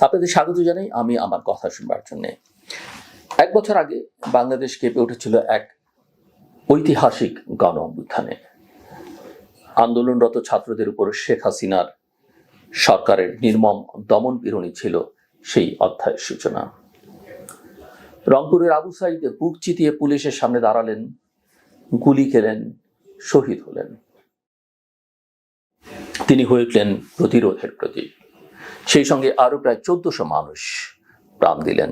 আপনাদের স্বাগত জানাই আমি আমার কথা শুনবার জন্য। এক বছর আগে বাংলাদেশ কেঁপে উঠেছিল এক ঐতিহাসিক গণ অভ্যুত্থানে। আন্দোলনরত ছাত্রদের উপর শেখ হাসিনার সরকারের নির্মম দমন পীড়নই ছিল সেই অধ্যায়ের সূচনা। রংপুরের আবু সাইদ বুক চিতিয়ে পুলিশের সামনে দাঁড়ালেন, গুলি খেলেন, শহীদ হলেন। তিনি হয়ে উঠলেন প্রতিরোধের প্রতীক। সেই সঙ্গে আরো প্রায় 1400 মানুষ প্রাণ দিলেন।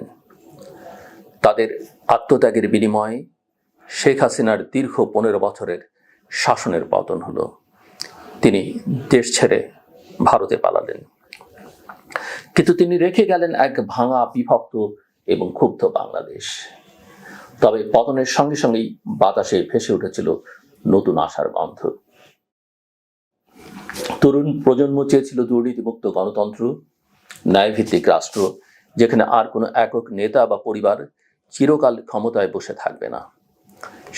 তাদের আত্মত্যাগের বিনিময়ে শেখ হাসিনার দীর্ঘ 15 বছরের শাসনের পতন হলো। তিনি দেশ ছেড়ে ভারতে পালালেন, কিন্তু তিনি রেখে গেলেন এক ভাঙা, বিভক্ত এবং ক্ষুব্ধ বাংলাদেশ। তবে পতনের সঙ্গে সঙ্গেই বাতাসে ভেসে উঠেছিল নতুন আশার গন্ধ। তরুণ প্রজন্ম চেয়েছিল দুর্নীতিমুক্ত গণতন্ত্র, ন্যায়ভিত্তিক রাষ্ট্র, যেখানে আর কোনো একক নেতা বা পরিবার চিরকাল ক্ষমতায় বসে থাকবে না।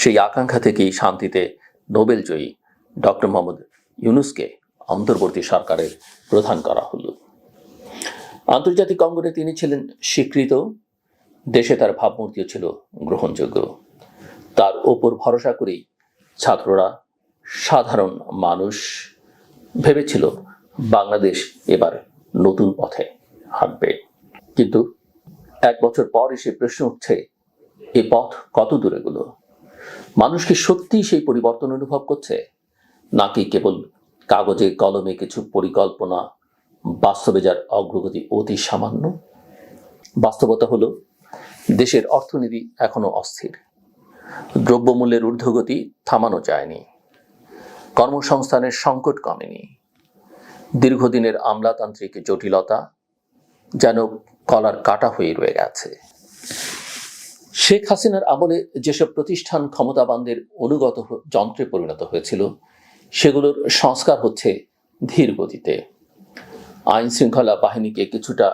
সেই আকাঙ্ক্ষা থেকেই শান্তিতে নোবেলজয়ী ডক্টর মোহাম্মদ ইউনূসকে অন্তর্বর্তী সরকারের প্রধান করা হলো। আন্তর্জাতিক অঙ্গনে তিনি ছিলেন স্বীকৃত, দেশে তার ভাবমূর্তিও ছিল গ্রহণযোগ্য। তার ওপর ভরসা করেই ছাত্ররা, সাধারণ মানুষ ভেবেছিল বাংলাদেশ এবার নতুন পথে হাঁটবে। কিন্তু এক বছর পর এসে প্রশ্ন উঠছে, এই পথ কত দূরে গেলো? মানুষ কি সত্যিই সেই পরিবর্তন অনুভব করছে, নাকি কেবল কাগজে কলমে কিছু পরিকল্পনা, বাস্তবে যার অগ্রগতি অতি সামান্য? বাস্তবতা হলো, দেশের অর্থনীতি এখনো অস্থির। দ্রব্যমূল্যের ঊর্ধ্বগতি থামানো যায়নি। কর্মসংস্থানের সংকট কমেনি। দীর্ঘদিনের আমলাতান্ত্রিক জটিলতা যেন কলার কাটা হয়ে রয়ে গেছে। শেখ হাসিনার আমলে যেসব প্রতিষ্ঠান ক্ষমতাবানদের অনুগত যন্ত্রে পরিণত হয়েছিল, সেগুলোর সংস্কার হচ্ছে ধীর গতিতে। আইন শৃঙ্খলা বাহিনীকে কিছুটা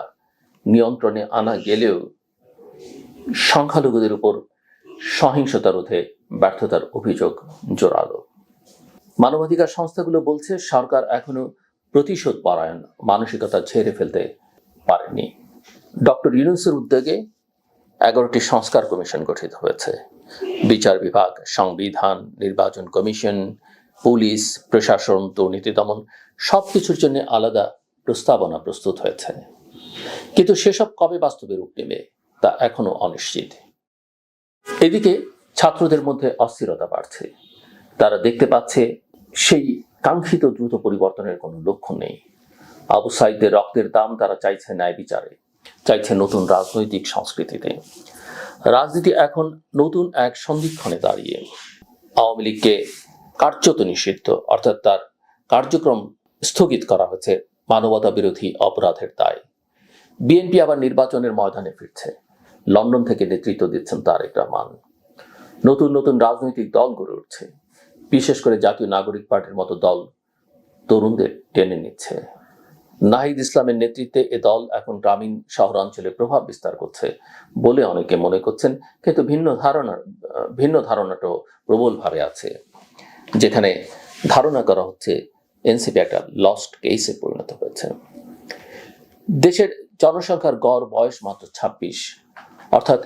নিয়ন্ত্রণে আনা গেলেও সংখ্যালঘুদের উপর সহিংসতা রোধে ব্যর্থতার অভিযোগ জোরালো। মানবাধিকার সংস্থাগুলো বলছে, সরকার এখনো প্রতিশোধ পরায়ণ মানসিকতা ছেড়ে ফেলতে পারেনি। ডক্টর ইউনূসের উদ্যোগে 11টি সংস্কার কমিশন গঠিত হয়েছে। বিচার বিভাগ, সংবিধান, নির্বাচন কমিশন, পুলিশ, প্রশাসন, দুর্নীতি দমন সবকিছুর জন্য আলাদা প্রস্তাবনা প্রস্তুত হয়েছে। কিন্তু সেসব কবে বাস্তবে রূপ নেবে তা এখনো অনিশ্চিত। এদিকে ছাত্রদের মধ্যে অস্থিরতা বাড়ছে। তারা দেখতে পাচ্ছে সেই কাঙ্ক্ষিত দ্রুত পরিবর্তনের কোনো লক্ষণ নেই। আবু সাইদের রক্তের দাম তারা চাইছে ন্যায় বিচারে, চাইছে নতুন রাজনৈতিক সংস্কৃতিতে। রাজনীতি এখন নতুন এক সন্ধিক্ষণে দাঁড়িয়ে। আওয়ামী লীগকে কার্যত নিষিদ্ধ, অর্থাৎ তার কার্যক্রম স্থগিত করা হয়েছে মানবতা বিরোধী অপরাধের দায়। বিএনপি আবার নির্বাচনের ময়দানে ফিরছে। লন্ডন থেকে নেতৃত্ব দিচ্ছেন তারেক রহমান। নতুন নতুন রাজনৈতিক দল গড়ে উঠছে। বিশেষ করে জাতীয় নাগরিক পার্টির মতো দল তরুণদের টেনে নিচ্ছে। নাহিদ ইসলামের নেতৃত্বে এ দল এখন গ্রামীণ শহরাঞ্চলে প্রভাব বিস্তার করছে বলে অনেকে মনে করছেন, কিন্তু ভিন্ন ধারণাটাও প্রবলভাবে আছে, যেখানে ধারণা করা হচ্ছে এনসিপি একটা লস্ট কেসে পরিণত হয়েছে। দেশের জনসংখ্যার গড় বয়স মাত্র 26, অর্থাৎ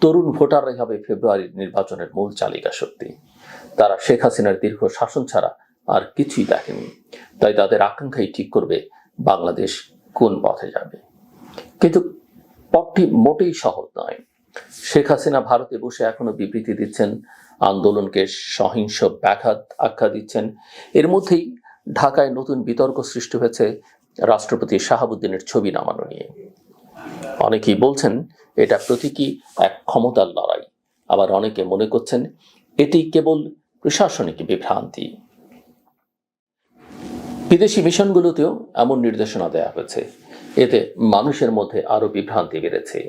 তরুণ ভোটাররাই হবে ফেব্রুয়ারির নির্বাচনের মূল চালিকা শক্তি। তারা শেখ হাসিনার দীর্ঘ শাসন ছাড়া আর কিছুই দেখেনি, তাই তাদের আকাঙ্ক্ষাই ঠিক করবে বাংলাদেশ কোন পথে যাবে। কিন্তু পথটি মোটেই সহজ নয়। শেখ হাসিনা ভারতে বসে এখনো বিবৃতি দিচ্ছেন, আন্দোলনকে সহিংস ব্যাঘাত আখ্যা দিচ্ছেন। এর মধ্যেই ঢাকায় নতুন বিতর্ক সৃষ্টি হয়েছে রাষ্ট্রপতি শাহাবুদ্দিনের ছবি নামানো নিয়ে। অনেকেই বলছেন এটা প্রতীকী এক ক্ষমতার লড়াই, আবার অনেকে মনে করছেন এটি কেবল প্রশাসনিক বিভ্রান্তি। বিদেশি মিশনগুলোতেও এমন নির্দেশনা দেওয়া হয়েছে, এতে মানুষের মধ্যে আরো বিভ্রান্তি বেড়েছে।